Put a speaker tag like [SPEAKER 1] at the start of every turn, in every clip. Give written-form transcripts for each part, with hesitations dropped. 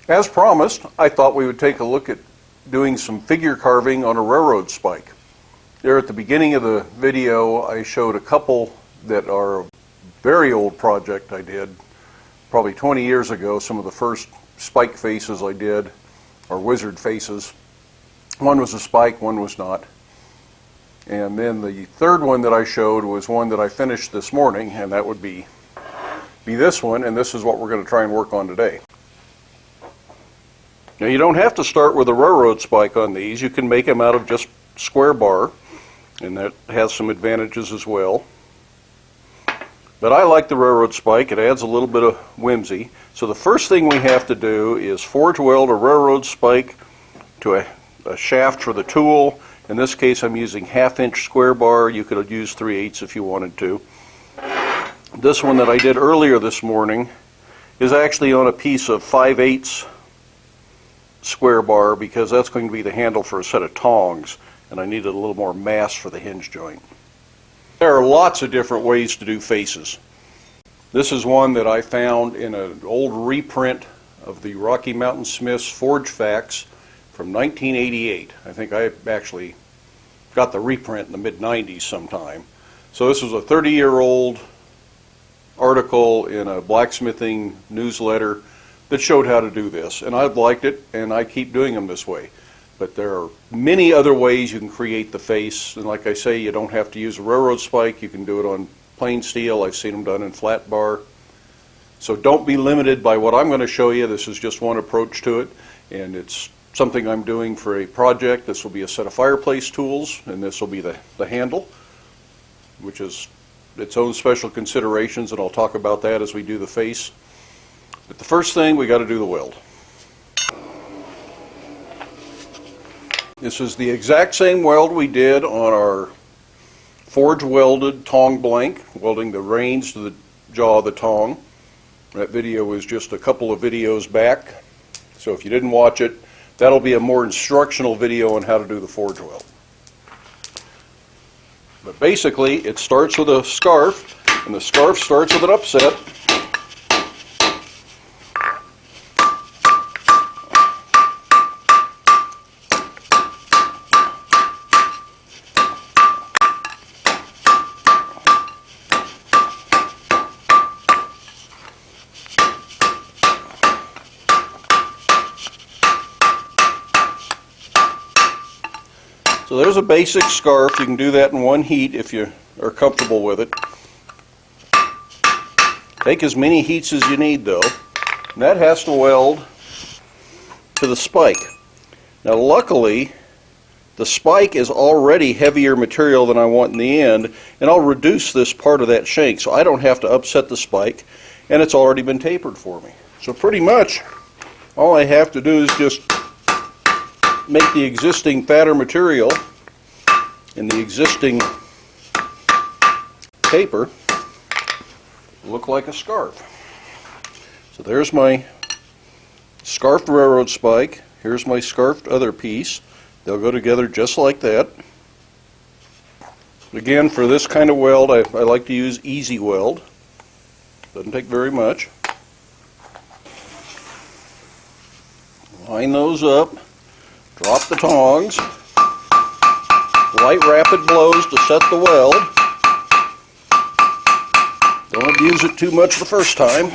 [SPEAKER 1] As promised, I thought we would take a look at doing some figure carving on a railroad spike. There at the beginning of the video, I showed a couple that are a very old project I did probably 20 years ago. Some of the first spike faces I did, or wizard faces. One was a spike, one was not. And then the third one that I showed was one that I finished this morning, and that would be this one, and this is what we're going to try and work on today. Now, you don't have to start with a railroad spike on these. You can make them out of just square bar, and that has some advantages as well. But I like the railroad spike. It adds a little bit of whimsy. So the first thing we have to do is forge weld a railroad spike to a shaft for the tool. In this case, I'm using 1/2-inch square bar. You could use 3/8 if you wanted to. This one that I did earlier this morning is actually on a piece of 5/8 square bar, because that's going to be the handle for a set of tongs, and I needed a little more mass for the hinge joint. There are lots of different ways to do faces. This is one that I found in an old reprint of the Rocky Mountain Smith's Forge Facts from 1988. I think I actually got the reprint in the mid-90s sometime. So this was a 30-year-old article in a blacksmithing newsletter that showed how to do this, and I've liked it, and I keep doing them this way. But there are many other ways you can create the face, and like I say, you don't have to use a railroad spike. You can do it on plain steel. I've seen them done in flat bar. So don't be limited by what I'm going to show you. This is just one approach to it, and it's something I'm doing for a project. This will be a set of fireplace tools, and this will be the handle, which is its own special considerations, and I'll talk about that as we do the face. But the first thing, we got to do the weld. This is the exact same weld we did on our forge welded tong blank, welding the reins to the jaw of the tong. That video was just a couple of videos back, so if you didn't watch it, that'll be a more instructional video on how to do the forge weld. But basically, it starts with a scarf, and the scarf starts with an upset. So there's a basic scarf. You can do that in one heat if you are comfortable with it. Take as many heats as you need, though. And that has to weld to the spike. Now luckily, the spike is already heavier material than I want in the end, and I'll reduce this part of that shank so I don't have to upset the spike, and it's already been tapered for me. So pretty much all I have to do is just make the existing fatter material and the existing taper look like a scarf. So there's my scarfed railroad spike. Here's my scarfed other piece. They'll go together just like that. Again, for this kind of weld, I like to use easy weld. Doesn't take very much. Line those up. Drop the tongs, light rapid blows to set the weld. Don't abuse it too much the first time.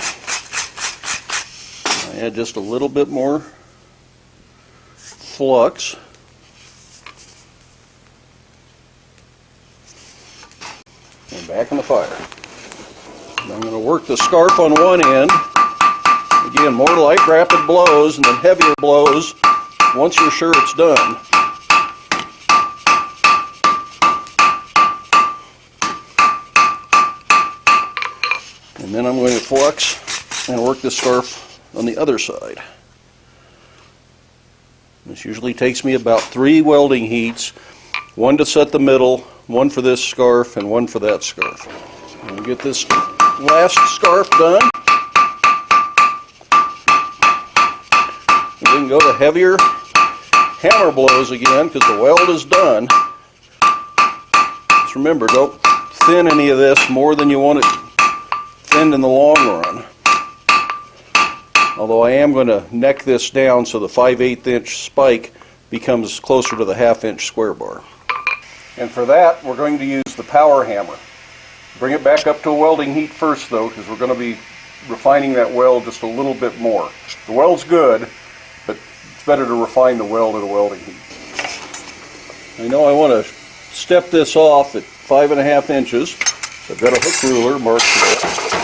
[SPEAKER 1] I add just a little bit more flux. And back in the fire. And I'm going to work the scarf on one end. Again, more light rapid blows and then heavier blows once you're sure it's done. And then I'm going to flux and work the scarf on the other side. This usually takes me about 3 welding heats, one to set the middle, one for this scarf, and one for that scarf. I'll get this last scarf done. We can go to heavier hammer blows again because the weld is done. Just remember, don't thin any of this more than you want it thinned in the long run. although I am going to neck this down so the 5/8 inch spike becomes closer to the 1/2 inch square bar. And for that, we're going to use the power hammer. Bring it back up to a welding heat first though, because we're going to be refining that weld just a little bit more. The weld's good, but it's better to refine the weld at a welding heat. I know I want to step this off at 5.5 inches. So I've got a hook ruler marked for that.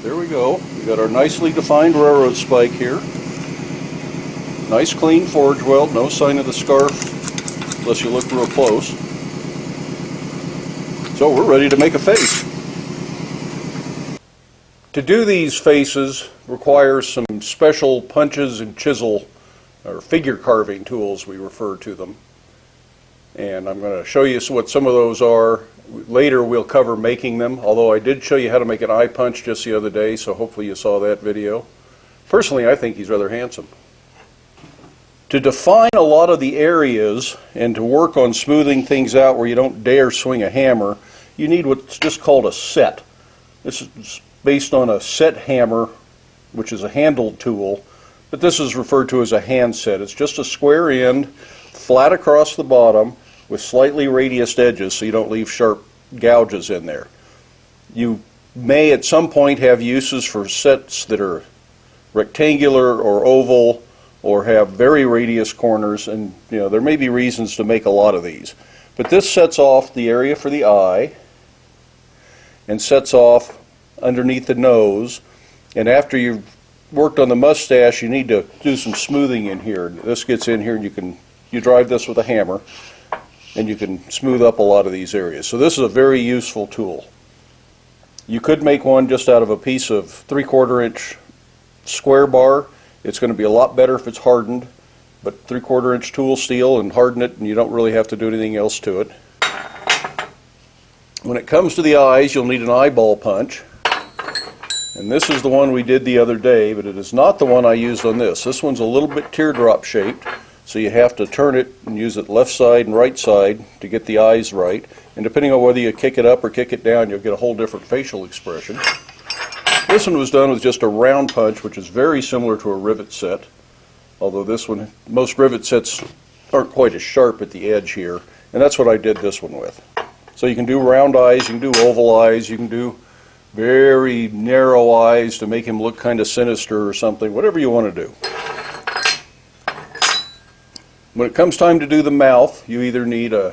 [SPEAKER 1] There we go. We got our nicely defined railroad spike here. Nice clean forge weld, no sign of the scarf unless you look real close. So we're ready to make a face. To do these faces requires some special punches and chisel, or figure carving tools we refer to them. And I'm going to show you what some of those are. Later we'll cover making them, although I did show you how to make an eye punch just the other day, so hopefully you saw that video. Personally, I think he's rather handsome. To define a lot of the areas and to work on smoothing things out where you don't dare swing a hammer, you need what's just called a set. This is based on a set hammer, which is a handled tool, but this is referred to as a hand set. It's just a square end, flat across the bottom, with slightly radiused edges so you don't leave sharp gouges in there. You may at some point have uses for sets that are rectangular or oval or have very radius corners, and there may be reasons to make a lot of these. But this sets off the area for the eye and sets off underneath the nose, and after you've worked on the mustache you need to do some smoothing in here. This gets in here and you drive this with a hammer and you can smooth up a lot of these areas. So this is a very useful tool. You could make one just out of a piece of 3/4 inch square bar. It's going to be a lot better if it's hardened, but 3/4 inch tool steel and harden it and you don't really have to do anything else to it. When it comes to the eyes, you'll need an eyeball punch. And this is the one we did the other day, but it is not the one I used on this. This one's a little bit teardrop shaped, so you have to turn it and use it left side and right side to get the eyes right. And depending on whether you kick it up or kick it down, you'll get a whole different facial expression. This one was done with just a round punch, which is very similar to a rivet set, although this one, most rivet sets aren't quite as sharp at the edge here, and that's what I did this one with. So you can do round eyes, you can do oval eyes, you can do very narrow eyes to make him look kind of sinister or something, whatever you want to do. When it comes time to do the mouth, you either need a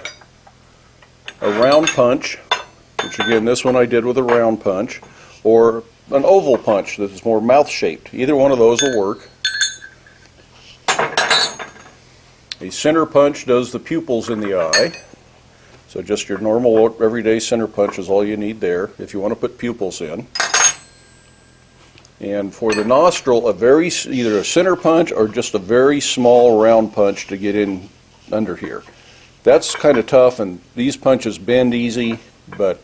[SPEAKER 1] round punch, which again this one I did with a round punch, or an oval punch that is more mouth shaped. Either one of those will work. A center punch does the pupils in the eye. So just your normal everyday center punch is all you need there if you want to put pupils in. And for the nostril, either a center punch or just a very small round punch to get in under here. That's kind of tough, and these punches bend easy, but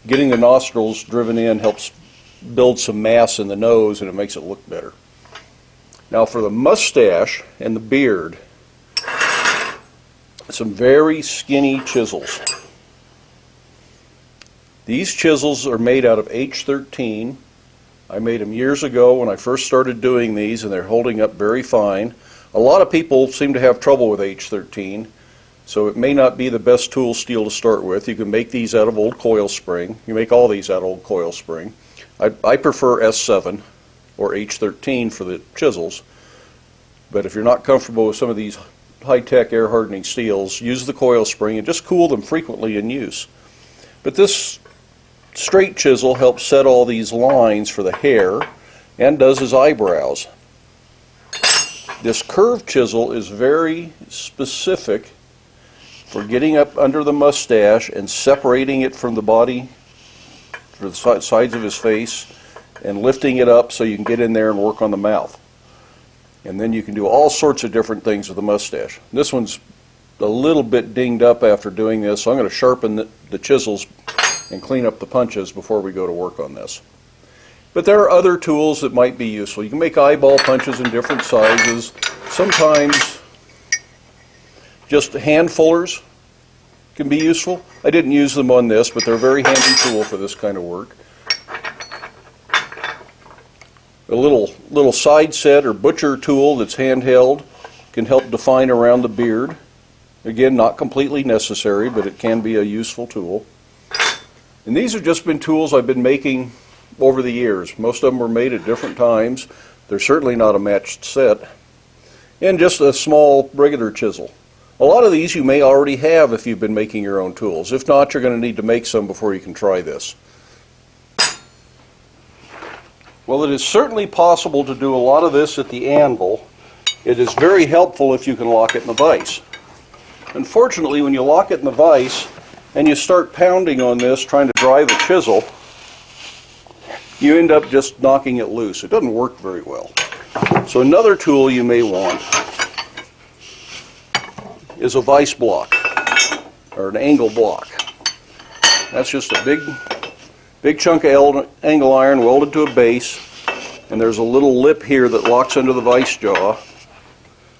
[SPEAKER 1] getting the nostrils driven in helps build some mass in the nose and it makes it look better. Now for the mustache and the beard, some very skinny chisels. These chisels are made out of H13. I made them years ago when I first started doing these, and they're holding up very fine. A lot of people seem to have trouble with H13, so it may not be the best tool steel to start with. You can make these out of old coil spring. You make all these out of old coil spring. I prefer S7 or H13 for the chisels, but if you're not comfortable with some of these high-tech air hardening steels, use the coil spring and just cool them frequently in use. But this straight chisel helps set all these lines for the hair and does his eyebrows. This curved chisel is very specific for getting up under the mustache and separating it from the body, for the sides of his face, and lifting it up so you can get in there and work on the mouth. And then you can do all sorts of different things with the Mustache. This one's a little bit dinged up after doing this, so I'm going to sharpen the chisels and clean up the punches before we go to work on this. But there are other tools that might be useful. You can make eyeball punches in different sizes. Sometimes just hand fullers can be useful. I didn't use them on this, but they're a very handy tool for this kind of work. A little side set or butcher tool that's handheld can help define around the beard. Again, not completely necessary, but it can be a useful tool. And these have just been tools I've been making over the years. Most of them were made at different times. They're certainly not a matched set. And just a small regular chisel. A lot of these you may already have if you've been making your own tools. If not, you're going to need to make some before you can try this. Well, it is certainly possible to do a lot of this at the anvil. It is very helpful if you can lock it in the vise. Unfortunately, when you lock it in the vise and you start pounding on this trying to drive a chisel, you end up just knocking it loose. It doesn't work very well. So another tool you may want is a vise block or an angle block. That's just a big chunk of angle iron welded to a base, and there's a little lip here that locks into the vise jaw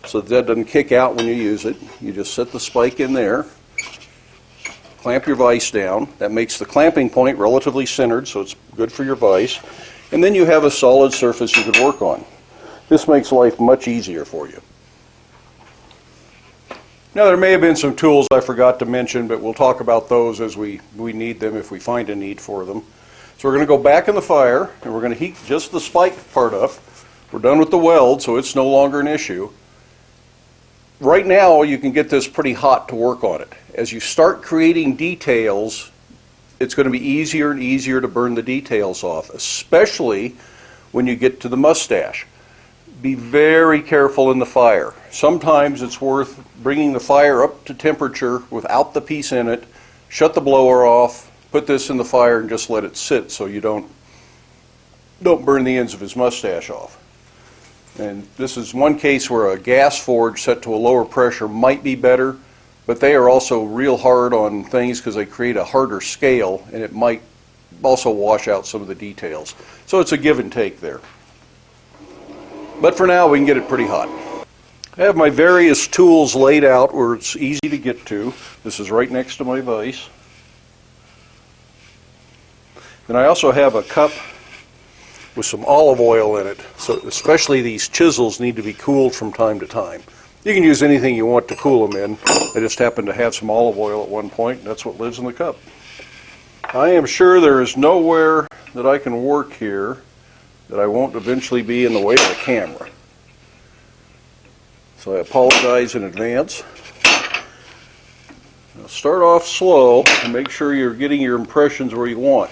[SPEAKER 1] so that doesn't kick out when you use it. You just set the spike in there, clamp your vise down. That makes the clamping point relatively centered, so it's good for your vise. And then you have a solid surface you can work on. This makes life much easier for you. Now, there may have been some tools I forgot to mention, but we'll talk about those as we need them if we find a need for them. So we're going to go back in the fire, and we're going to heat just the spike part up. We're done with the weld, so it's no longer an issue. Right now, you can get this pretty hot to work on it. As you start creating details, it's going to be easier and easier to burn the details off, especially when you get to the mustache. Be very careful in the fire. Sometimes it's worth bringing the fire up to temperature without the piece in it, shut the blower off, put this in the fire and just let it sit so you don't burn the ends of his mustache off. And this is one case where a gas forge set to a lower pressure might be better, but they are also real hard on things because they create a harder scale, and it might also wash out some of the details. So it's a give and take there. But for now, we can get it pretty hot. I have my various tools laid out where it's easy to get to. This is right next to my vise. Then I also have a cup with some olive oil in it, so especially these chisels need to be cooled from time to time. You can use anything you want to cool them in. I just happen to have some olive oil at one point, and that's what lives in the cup. I am sure there is nowhere that I can work here that I won't eventually be in the way of the camera. So I apologize in advance. Now start off slow and make sure you're getting your impressions where you want.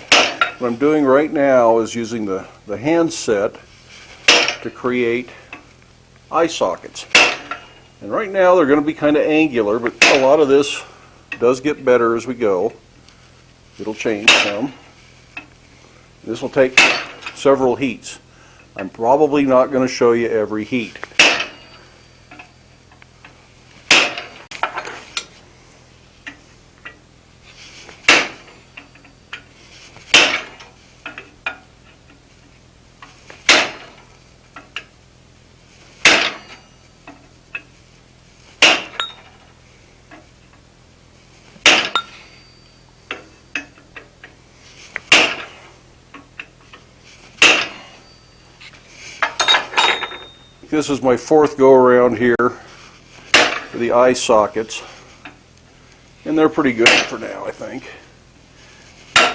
[SPEAKER 1] What I'm doing right now is using the hand set to create eye sockets. And right now they're going to be kind of angular, but a lot of this does get better as we go. It'll change some. This will take several heats. I'm probably not going to show you every heat. This is my fourth go around here for the eye sockets, and they're pretty good for now, I think.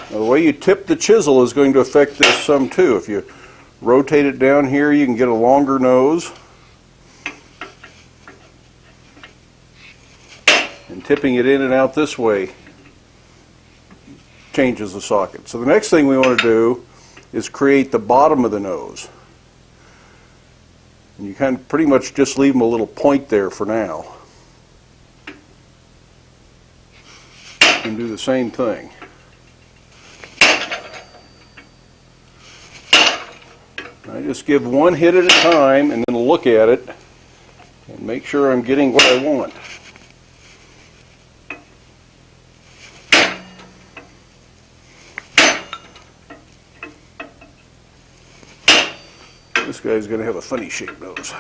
[SPEAKER 1] Now, the way you tip the chisel is going to affect this some too. If you rotate it down here, you can get a longer nose, and tipping it in and out this way changes the socket. So the next thing we want to do is create the bottom of the nose. And you kind of pretty much just leave them a little point there for now. And do the same thing. Right? just give one hit at a time and then look at it and make sure I'm getting what I want. This guy's going to have a funny shaped nose.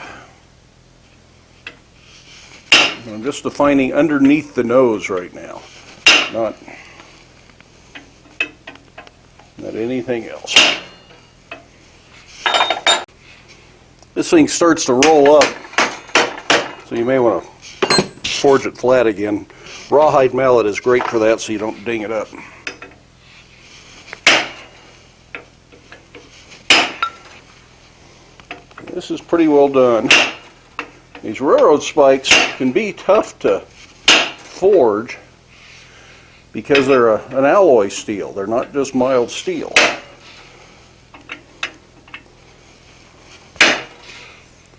[SPEAKER 1] I'm just defining underneath the nose right now, not anything else. This thing starts to roll up, so you may want to forge it flat again. Rawhide mallet is great for that, so you don't ding it up. This is pretty well done. These railroad spikes can be tough to forge because they're an alloy steel. They're not just mild steel.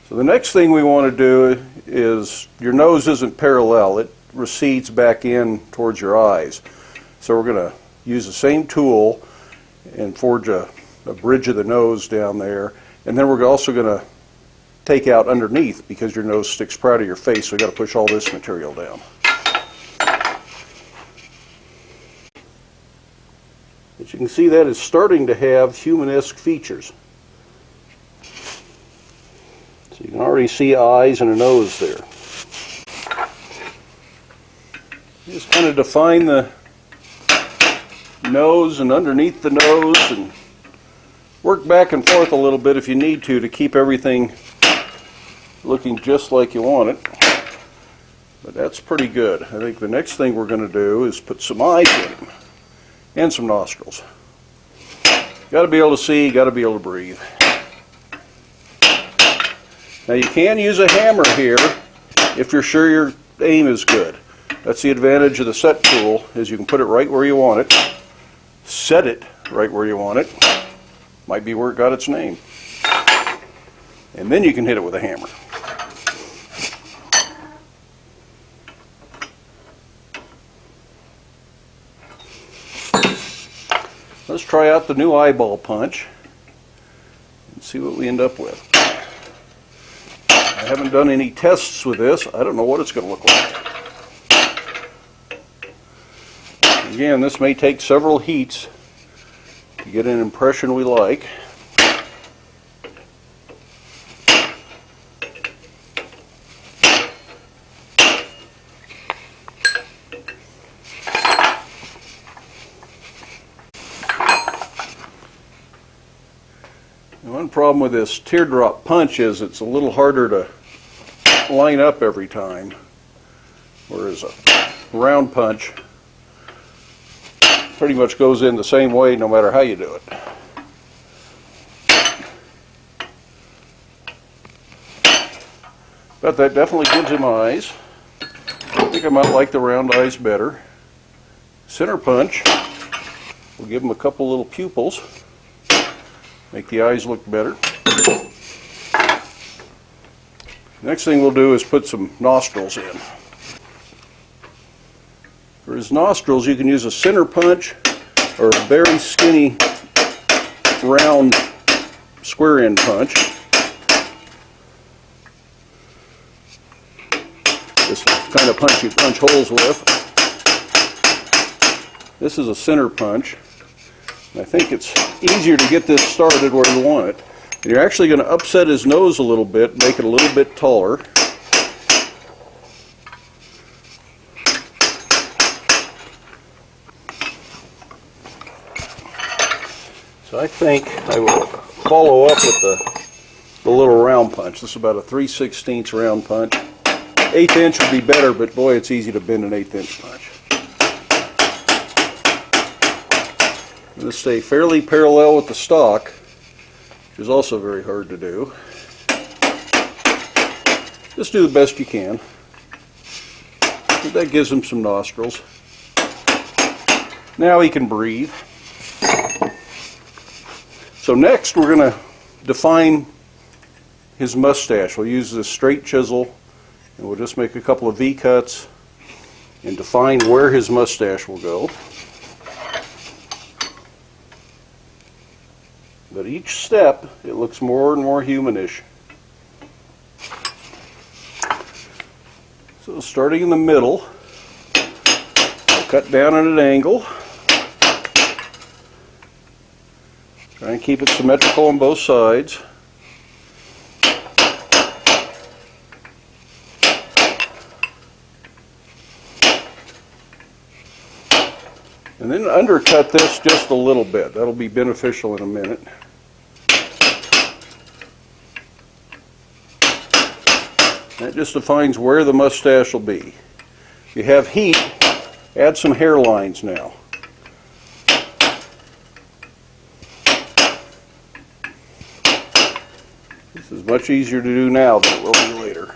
[SPEAKER 1] So the next thing we want to do is, your nose isn't parallel. It recedes back in towards your eyes. So we're going to use the same tool and forge a bridge of the nose down there. And then we're also going to take out underneath, because your nose sticks proud of your face, so we've got to push all this material down. As you can see, that is starting to have human-esque features. So you can already see eyes and a nose there. Just kind of define the nose and underneath the nose, and work back and forth a little bit if you need to keep everything looking just like you want it. But that's pretty good. I think the next thing we're going to do is put some eyes in him and some nostrils. Got to be able to see, got to be able to breathe. Now you can use a hammer here if you're sure your aim is good. That's the advantage of the set tool, is you can put it right where you want it, set it right where you want it. Might be where it got its name. And then you can hit it with a hammer. Let's try out the new eyeball punch and see what we end up with. I haven't done any tests with this. I don't know what it's going to look like. Again, this may take several heats to get an impression we like. One problem with this teardrop punch is it's a little harder to line up every time, whereas a round punch pretty much goes in the same way no matter how you do it. But that definitely gives him eyes. I think I might like the round eyes better. Center punch will give him a couple little pupils. Make the eyes look better. Next thing we'll do is put some nostrils in. For his nostrils, you can use a center punch or a very skinny round square end punch. This kind of punch you punch holes with. This is a center punch. And I think it's easier to get this started where you want it. And you're actually going to upset his nose a little bit, make it a little bit taller. So I think I will follow up with the little round punch. This is about a 3/16 round punch. 1/8 inch would be better, but boy, it's easy to bend an 1/8 inch punch. I'm going to stay fairly parallel with the stock, which is also very hard to do. Just do the best you can. But that gives him some nostrils. Now he can breathe. So next we're going to define his mustache. We'll use this straight chisel and we'll just make a couple of V cuts and define where his mustache will go. But each step, it looks more and more humanish. So starting in the middle, I'll cut down at an angle. Try and keep it symmetrical on both sides. And then undercut this just a little bit. That'll be beneficial in a minute. That just defines where the mustache will be. If you have heat, add some hairlines now. This is much easier to do now than it will be later.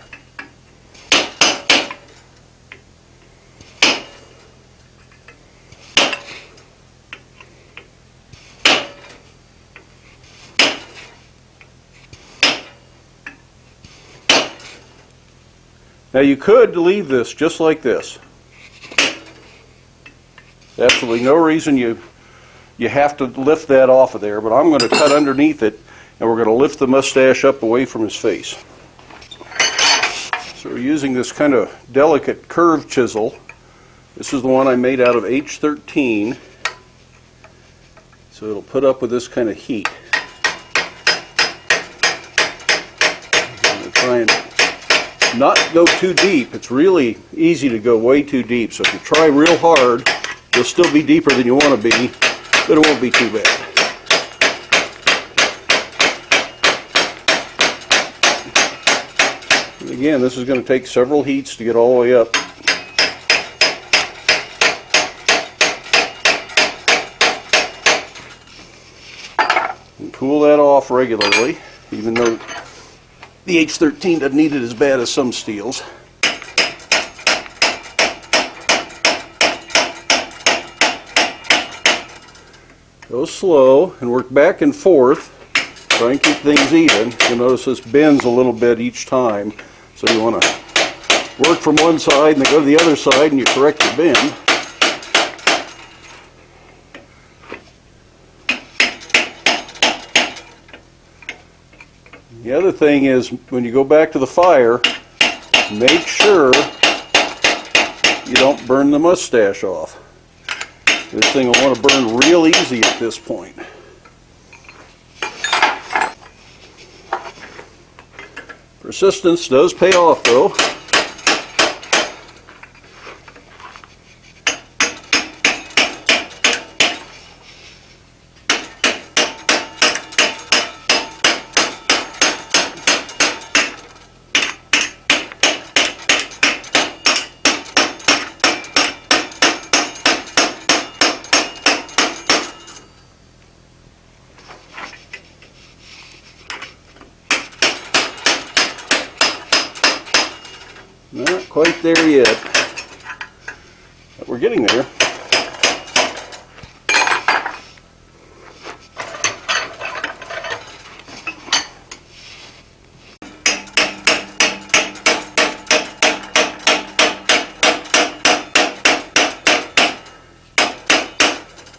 [SPEAKER 1] Now you could leave this just like this. Absolutely no reason you have to lift that off of there, but I'm going to cut underneath it and we're going to lift the mustache up away from his face. So we're using this kind of delicate curved chisel. This is the one I made out of H13, so it'll put up with this kind of heat. I'm going to try and not go too deep. It's really easy to go way too deep, so if you try real hard, you'll still be deeper than you want to be, but it won't be too bad. And again, this is going to take several heats to get all the way up. And cool that off regularly, even though the H13 doesn't need it as bad as some steels. Go slow and work back and forth. Try and keep things even. You'll notice this bends a little bit each time. So you want to work from one side and then go to the other side and you correct your bend. The other thing is, when you go back to the fire, make sure you don't burn the mustache off. This thing will want to burn real easy at this point. Persistence does pay off though. Not quite there yet, but we're getting there.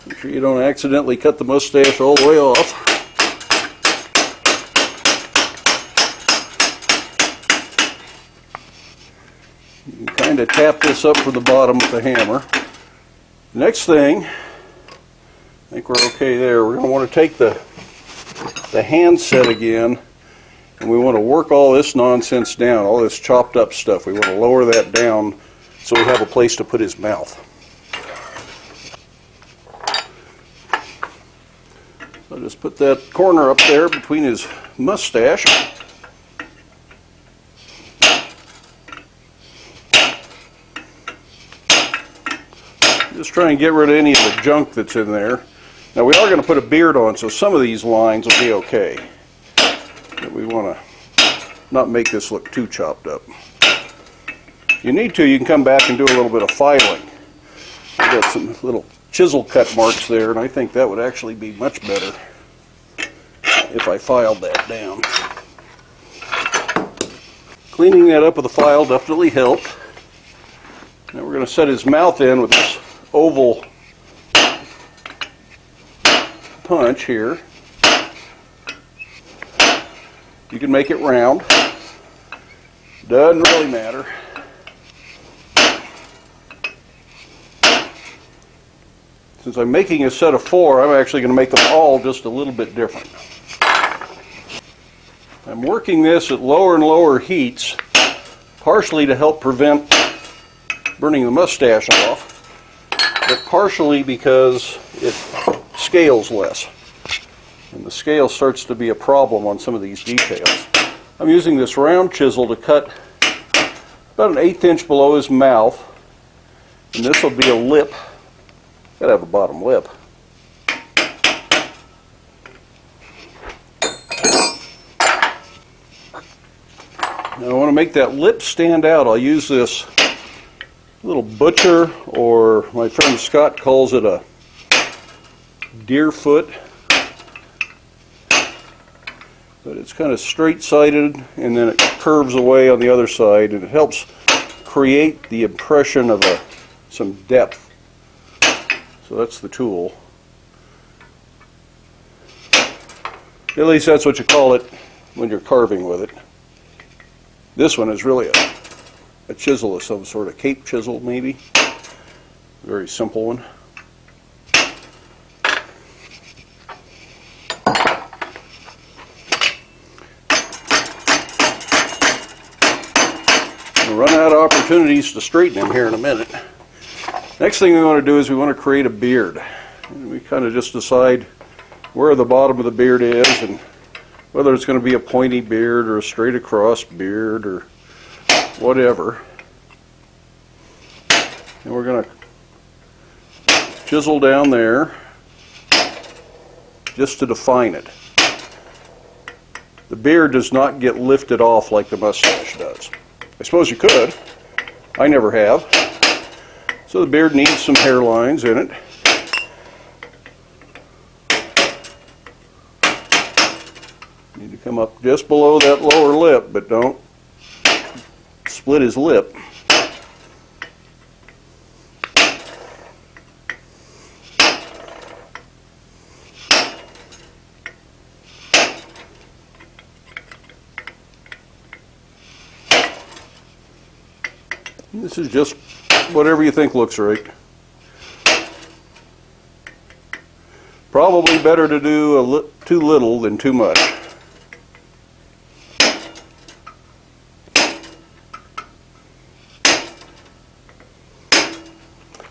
[SPEAKER 1] Make sure you don't accidentally cut the mustache all the way off. You can kind of tap this up from the bottom with the hammer. Next thing, I think we're okay there. We're going to want to take the hand set again, and we want to work all this nonsense down, all this chopped up stuff. We want to lower that down so we have a place to put his mouth. So I'll just put that corner up there between his mustache. Just try and get rid of any of the junk that's in there. Now we are going to put a beard on, so some of these lines will be okay. But we want to not make this look too chopped up. If you need to, you can come back and do a little bit of filing. I've got some little chisel cut marks there, and I think that would actually be much better if I filed that down. Cleaning that up with a file definitely helped. Now we're going to set his mouth in with this oval punch here. You can make it round. Doesn't really matter. Since I'm making a set of 4, I'm actually going to make them all just a little bit different. I'm working this at lower and lower heats, partially to help prevent burning the mustache off, but partially because it scales less. And the scale starts to be a problem on some of these details. I'm using this round chisel to cut about an 1/8 inch below his mouth, and this will be a lip. Gotta have a bottom lip. Now I want to make that lip stand out. I'll use this little butcher, or my friend Scott calls it a deer foot. But it's kind of straight-sided, and then it curves away on the other side, and it helps create the impression of some depth. So that's the tool. At least that's what you call it when you're carving with it. This one is really a chisel of some sort, a cape chisel maybe. Very simple one. We'll run out of opportunities to straighten him here in a minute. Next thing we want to do is we want to create a beard. And we kind of just decide where the bottom of the beard is and whether it's going to be a pointy beard or a straight across beard or whatever. And we're going to chisel down there just to define it. The beard does not get lifted off like the mustache does. I suppose you could. I never have. So the beard needs some hairlines in it. Need to come up just below that lower lip, but don't split his lip. And this is just whatever you think looks right. Probably better to do too little than too much.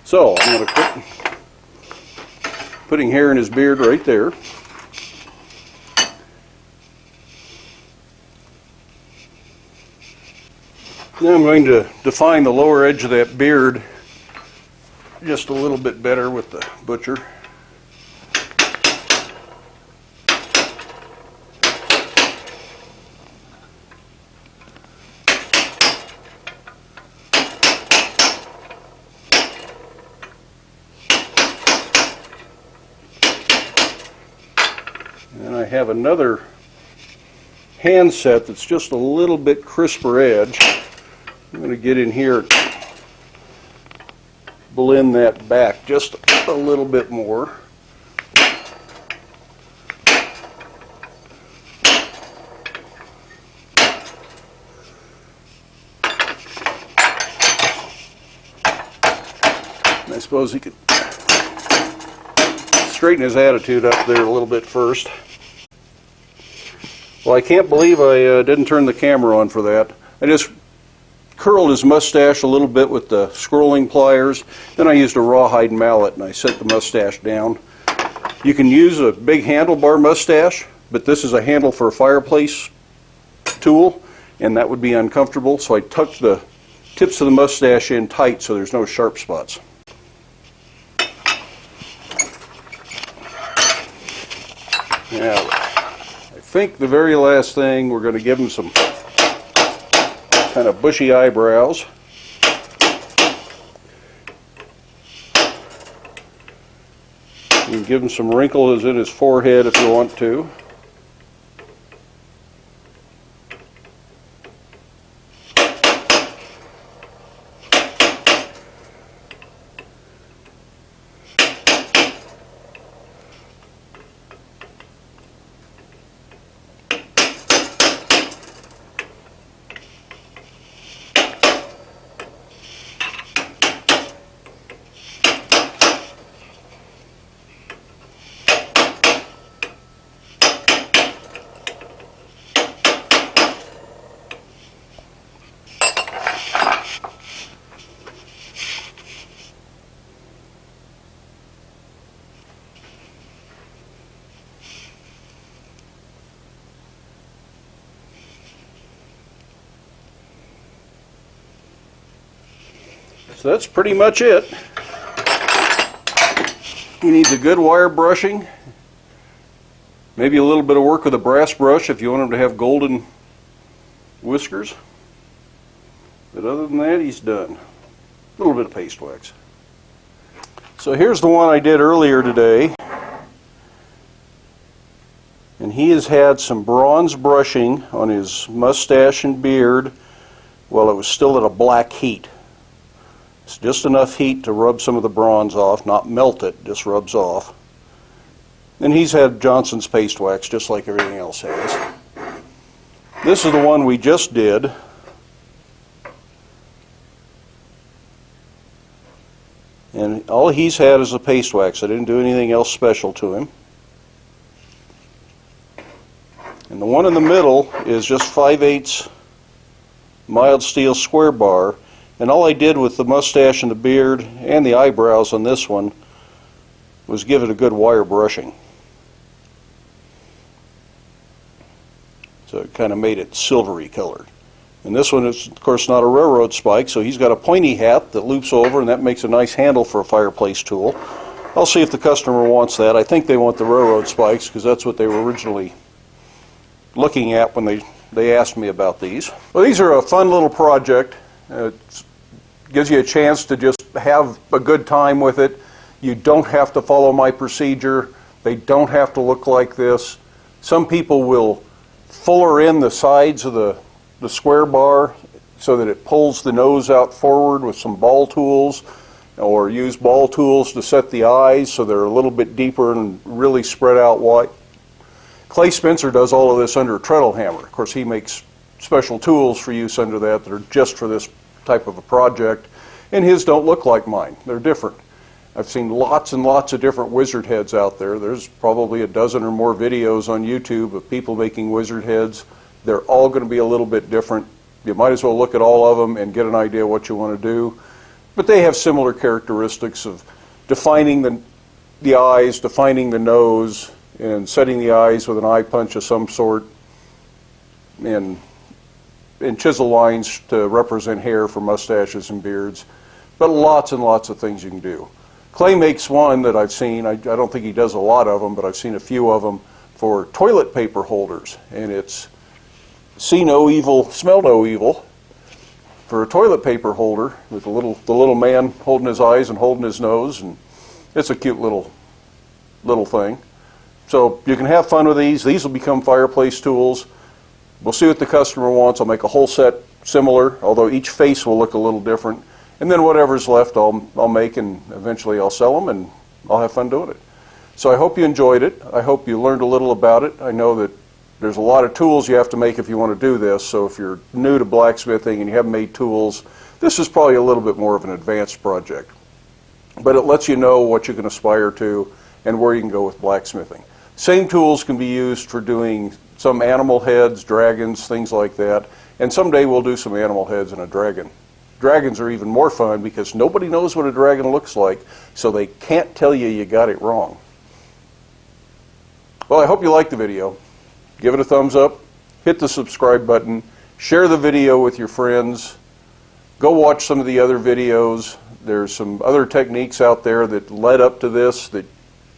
[SPEAKER 1] So I'm going to quit putting hair in his beard right there. Now I'm going to define the lower edge of that beard just a little bit better with the butcher. And I have another hand set that's just a little bit crisper edge. I'm going to get in here, blend that back just a little bit more. And I suppose he could straighten his attitude up there a little bit first. Well, I can't believe I didn't turn the camera on for that. I just curled his mustache a little bit with the scrolling pliers. Then I used a rawhide mallet and I set the mustache down. You can use a big handlebar mustache, but this is a handle for a fireplace tool, and that would be uncomfortable, so I tucked the tips of the mustache in tight so there's no sharp spots. Now, I think the very last thing, we're going to give him some kind of bushy eyebrows. You can give him some wrinkles in his forehead if you want to. So that's pretty much it. He needs a good wire brushing. Maybe a little bit of work with a brass brush if you want him to have golden whiskers. But other than that, he's done. A little bit of paste wax. So here's the one I did earlier today. And he has had some bronze brushing on his mustache and beard while it was still at a black heat. It's just enough heat to rub some of the bronze off, not melt it, just rubs off. And he's had Johnson's paste wax just like everything else has. This is the one we just did. And all he's had is the paste wax. I didn't do anything else special to him. And the one in the middle is just 5/8 mild steel square bar. And all I did with the mustache and the beard and the eyebrows on this one was give it a good wire brushing. So it kind of made it silvery colored. And this one is, of course, not a railroad spike, so he's got a pointy hat that loops over, and that makes a nice handle for a fireplace tool. I'll see if the customer wants that. I think they want the railroad spikes because that's what they were originally looking at when they asked me about these. Well, these are a fun little project. It gives you a chance to just have a good time with it. You don't have to follow my procedure. They don't have to look like this. Some people will fuller in the sides of the square bar so that it pulls the nose out forward with some ball tools, or use ball tools to set the eyes so they're a little bit deeper and really spread out wide. Clay Spencer does all of this under a treadle hammer. Of course, he makes special tools for use under that are just for this type of a project, and his don't look like mine. They're different. I've seen lots and lots of different wizard heads out there. There's probably a dozen or more videos on YouTube of people making wizard heads. They're all going to be a little bit different. You might as well look at all of them and get an idea what you want to do. But they have similar characteristics of defining the eyes, defining the nose, and setting the eyes with an eye punch of some sort, and chisel lines to represent hair for mustaches and beards. But lots and lots of things you can do. Clay makes one that I've seen. I don't think he does a lot of them, but I've seen a few of them for toilet paper holders. And it's see no evil, smell no evil for a toilet paper holder with the little man holding his eyes and holding his nose. And it's a cute little thing. So you can have fun with these. These will become fireplace tools. We'll see what the customer wants. I'll make a whole set similar, although each face will look a little different. And then whatever's left I'll make, and eventually I'll sell them, and I'll have fun doing it. So I hope you enjoyed it. I hope you learned a little about it. I know that there's a lot of tools you have to make if you want to do this, so if you're new to blacksmithing and you haven't made tools, this is probably a little bit more of an advanced project. But it lets you know what you can aspire to and where you can go with blacksmithing. Same tools can be used for doing some animal heads, dragons, things like that. And someday we'll do some animal heads and a dragon. Dragons are even more fun because nobody knows what a dragon looks like, so they can't tell you got it wrong. Well, I hope you liked the video. Give it a thumbs up, hit the subscribe button, share the video with your friends, go watch some of the other videos. There's some other techniques out there that led up to this that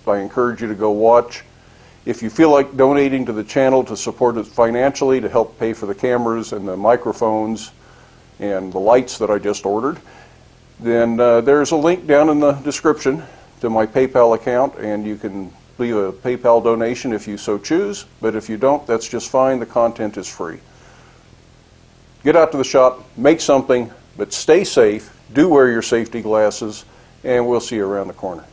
[SPEAKER 1] I encourage you to go watch. If you feel like donating to the channel to support it financially to help pay for the cameras and the microphones and the lights that I just ordered, then there's a link down in the description to my PayPal account, and you can leave a PayPal donation if you so choose, but if you don't, that's just fine. The content is free. Get out to the shop, make something, but stay safe, do wear your safety glasses, and we'll see you around the corner.